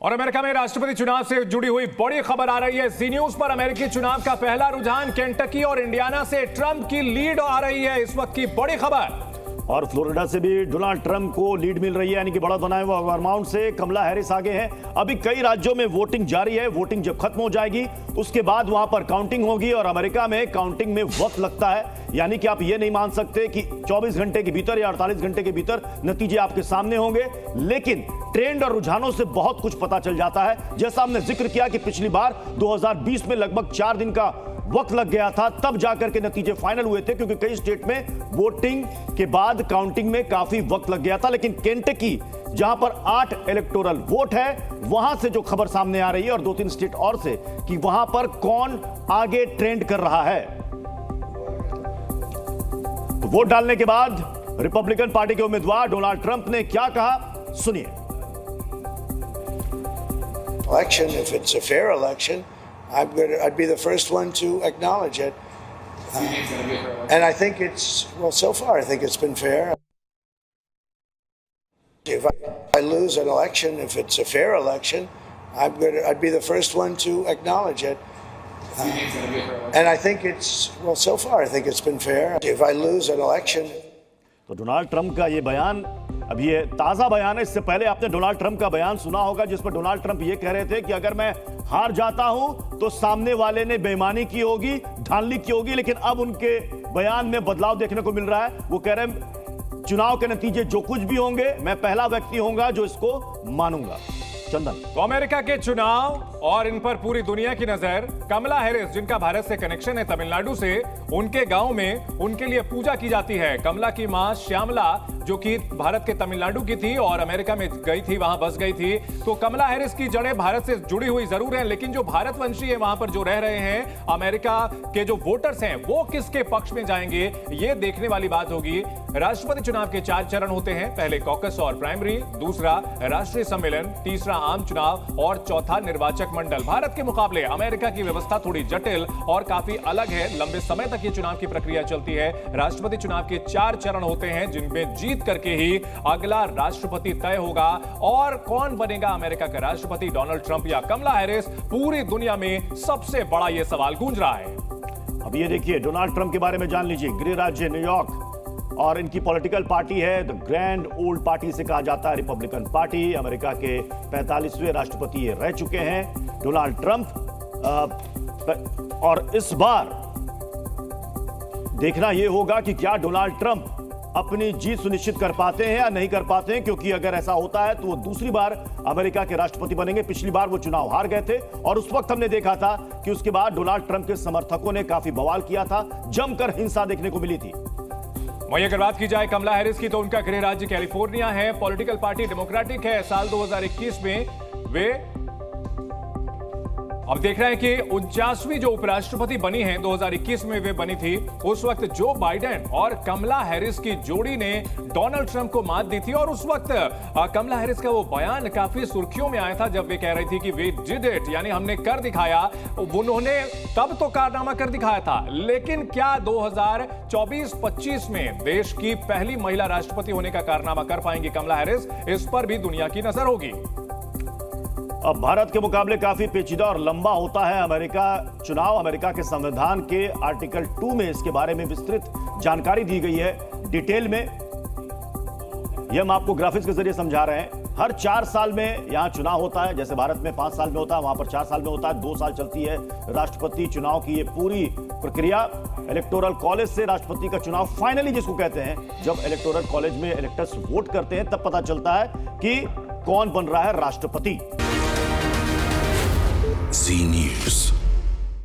और अमेरिका में राष्ट्रपति चुनाव से जुड़ी हुई बड़ी खबर आ रही है। सी न्यूज पर अमेरिकी चुनाव का पहला रुझान केंटकी और इंडियाना से ट्रंप की लीड आ रही है। इस वक्त की बड़ी खबर। और फ्लोरिडा से भी डोनाल्ड ट्रंप को लीड मिल रही है, यानी कि बढ़त बनाए हुए वर्माउंट से कमला हैरिस आगे हैं। अभी कई राज्यों में वोटिंग जारी है। वोटिंग जब खत्म हो जाएगी उसके बाद वहां पर काउंटिंग होगी और अमेरिका में काउंटिंग में वक्त लगता है, यानी कि आप ये नहीं मान सकते कि 24 घंटे के भीतर या 48 घंटे के भीतर नतीजे आपके सामने होंगे। लेकिन ट्रेंड और रुझानों से बहुत कुछ पता चल जाता है। जैसा हमने जिक्र किया कि पिछली बार 2020 में लगभग 4 दिन का वक्त लग गया था, तब जाकर के नतीजे फाइनल हुए थे, क्योंकि कई स्टेट में वोटिंग के बाद काउंटिंग में काफी वक्त लग गया था। लेकिन केंटकी जहां पर 8 इलेक्टोरल वोट है, वहां से जो खबर सामने आ रही है और 2-3 स्टेट और से कि वहां पर कौन आगे ट्रेंड कर रहा है। तो वोट डालने के बाद रिपब्लिकन पार्टी के उम्मीदवार डोनाल्ड ट्रंप ने क्या कहा, सुनिए। Election, if it's a fair election, I'd be the first one to acknowledge it. And I think so far, I think it's been fair. If I lose an election, if it's a fair election, I'd be the first one to acknowledge it. And I think so far, I think it's been fair. If I lose an election. तो Donald Trump का ये बयान, अभी ये ताजा बयान है। इससे पहले आपने डोनाल्ड ट्रंप का बयान सुना होगा, जिस पर डोनाल्ड ट्रंप ये कह रहे थे कि अगर मैं हार जाता हूं तो सामने वाले ने बेईमानी की होगी, धांधली की होगी। लेकिन अब उनके बयान में बदलाव देखने को मिल रहा है। वो कह रहे हैं चुनाव के नतीजे जो कुछ भी होंगे, मैं पहला व्यक्ति होऊंगा जो इसको मानूंगा। चंदन, तो अमेरिका के चुनाव और इन पर पूरी दुनिया की नजर। कमला हैरिस, जिनका भारत से कनेक्शन है तमिलनाडु से, उनके गांव में उनके लिए पूजा की जाती है। कमला की मां श्यामला, जो कि भारत के तमिलनाडु की थी और अमेरिका में गई थी, वहां बस गई थी। तो कमला हैरिस की जड़ें भारत से जुड़ी हुई जरूर हैं, लेकिन जो भारतवंशी है वहां पर जो रह रहे हैं, अमेरिका के जो वोटर्स हैं, वो किसके पक्ष में जाएंगे, ये देखने वाली बात होगी। राष्ट्रपति चुनाव के 4 चरण होते हैं। पहले कॉकस और प्राइमरी, दूसरा राष्ट्रीय सम्मेलन, तीसरा आम चुनाव और चौथा निर्वाचक मंडल। भारत के मुकाबले अमेरिका की व्यवस्था थोड़ी जटिल और काफी अलग है। लंबे समय तक ये चुनाव की प्रक्रिया चलती है। राष्ट्रपति चुनाव के 4 चरण होते हैं, जिनमें जीत करके ही अगला राष्ट्रपति तय होगा। और कौन बनेगा अमेरिका का राष्ट्रपति, डोनाल्ड ट्रंप या कमला हैरिस? पूरी दुनिया में सबसे बड़ा यह सवाल गूंज रहा है। अब ये देखिए, डोनाल्ड ट्रंप के बारे में जान लीजिए। गृह राज्य न्यूयॉर्क और इनकी पॉलिटिकल पार्टी है द ग्रैंड ओल्ड पार्टी से कहा जाता है, रिपब्लिकन पार्टी। अमेरिका के 45वें राष्ट्रपति ये रह चुके हैं डोनाल्ड ट्रंप। और इस बार देखना यह होगा कि क्या डोनाल्ड ट्रंप अपनी जीत सुनिश्चित कर पाते हैं या नहीं कर पाते हैं, क्योंकि अगर ऐसा होता है तो वो दूसरी बार अमेरिका के राष्ट्रपति बनेंगे। पिछली बार वो चुनाव हार गए थे और उस वक्त हमने देखा था कि उसके बाद डोनाल्ड ट्रंप के समर्थकों ने काफी बवाल किया था, जमकर हिंसा देखने को मिली थी। वहीं अगर बात की जाए कमला हैरिस की, तो उनका गृह राज्य कैलिफोर्निया है। पॉलिटिकल पार्टी डेमोक्रेटिक है। साल 2021 में वे अब देख रहे हैं कि 49वीं जो उपराष्ट्रपति बनी है, 2021 में वे बनी थी। उस वक्त जो बाइडेन और कमला हैरिस की जोड़ी ने डोनाल्ड ट्रंप को मात दी थी। और उस वक्त कमला हैरिस का वो बयान काफी सुर्खियों में आया था, जब वे कह रही थी कि वी डिड इट, यानी हमने कर दिखाया। उन्होंने तब तो कारनामा कर दिखाया था, लेकिन क्या 2024-25 में देश की पहली महिला राष्ट्रपति होने का कारनामा कर पाएंगी कमला हैरिस? इस पर भी दुनिया की नजर होगी। अब भारत के मुकाबले काफी पेचीदा और लंबा होता है अमेरिका चुनाव। अमेरिका के संविधान के आर्टिकल 2 में इसके बारे में विस्तृत जानकारी दी गई है, डिटेल में। यह हम आपको ग्राफिक्स के जरिए समझा रहे हैं। हर 4 साल में यहां चुनाव होता है। जैसे भारत में 5 साल में होता है, वहां पर 4 साल में होता है। 2 साल चलती है राष्ट्रपति चुनाव की ये पूरी प्रक्रिया। इलेक्टोरल कॉलेज से राष्ट्रपति का चुनाव फाइनली जिसको कहते हैं, जब इलेक्टोरल कॉलेज में इलेक्टर्स वोट करते हैं, तब पता चलता है कि कौन बन रहा है राष्ट्रपति। Z News.